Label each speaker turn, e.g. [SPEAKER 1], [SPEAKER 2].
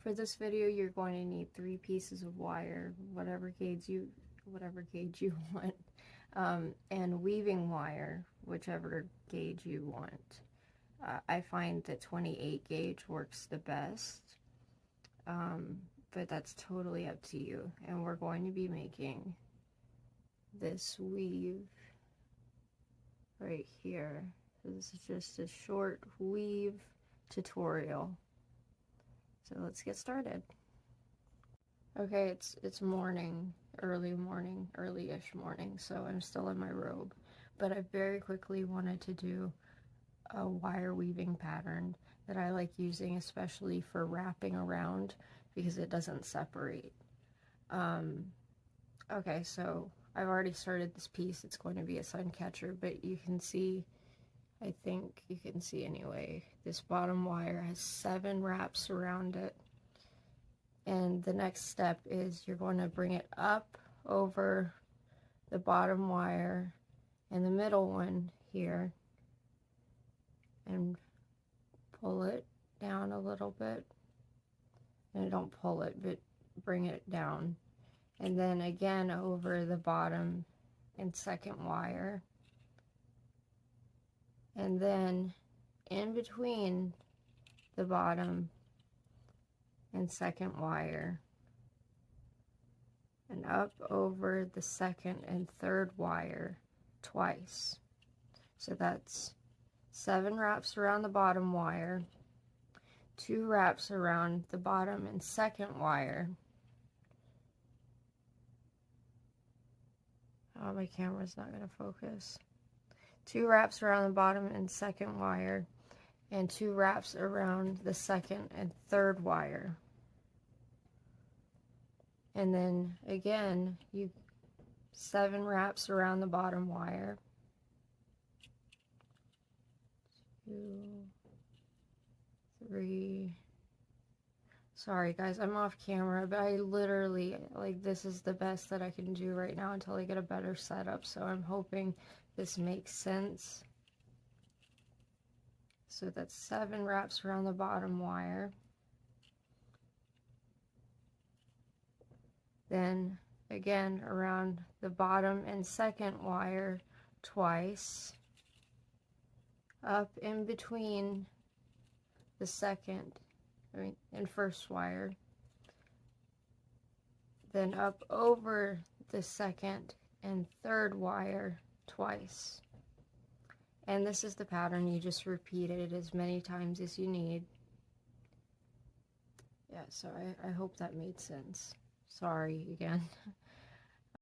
[SPEAKER 1] For this video, you're going to need 3 pieces of wire, whatever gauge you want, and weaving wire, whichever gauge you want. I find that 28 gauge works the best, but that's totally up to you. And we're going to be making this weave right here. So this is just a short weave tutorial. So let's get started. Okay, it's morning, early-ish morning, so I'm still in my robe. But I very quickly wanted to do a wire weaving pattern that I like using, especially for wrapping around, because it doesn't separate. Okay, so I've already started this piece. It's going to be a sun catcher, but you can see, I think you can see anyway, this bottom wire has 7 wraps around it. And the next step is you're going to bring it up over the bottom wire and the middle one here and pull it down a little bit. And don't pull it, but bring it down. And then again over the bottom and second wire. And then in between the bottom and second wire and up over the second and third wire twice. So that's 7 wraps around the bottom wire, 2 wraps around the bottom and second wire. Oh, my camera's not going to focus. 2 wraps around the bottom and second wire, and 2 wraps around the second and third wire. And then again, 7 wraps around the bottom wire. 2, 3. Sorry guys, I'm off camera, but I literally, like, this is the best that I can do right now until I get a better setup, so I'm hoping this makes sense. So that's 7 wraps around the bottom wire. Then again around the bottom and second wire twice. Up in between the second and first wire. Then up over the second and third wire twice. And this is the pattern. You just repeat it as many times as you need. Yeah, so I hope that made sense. Sorry again.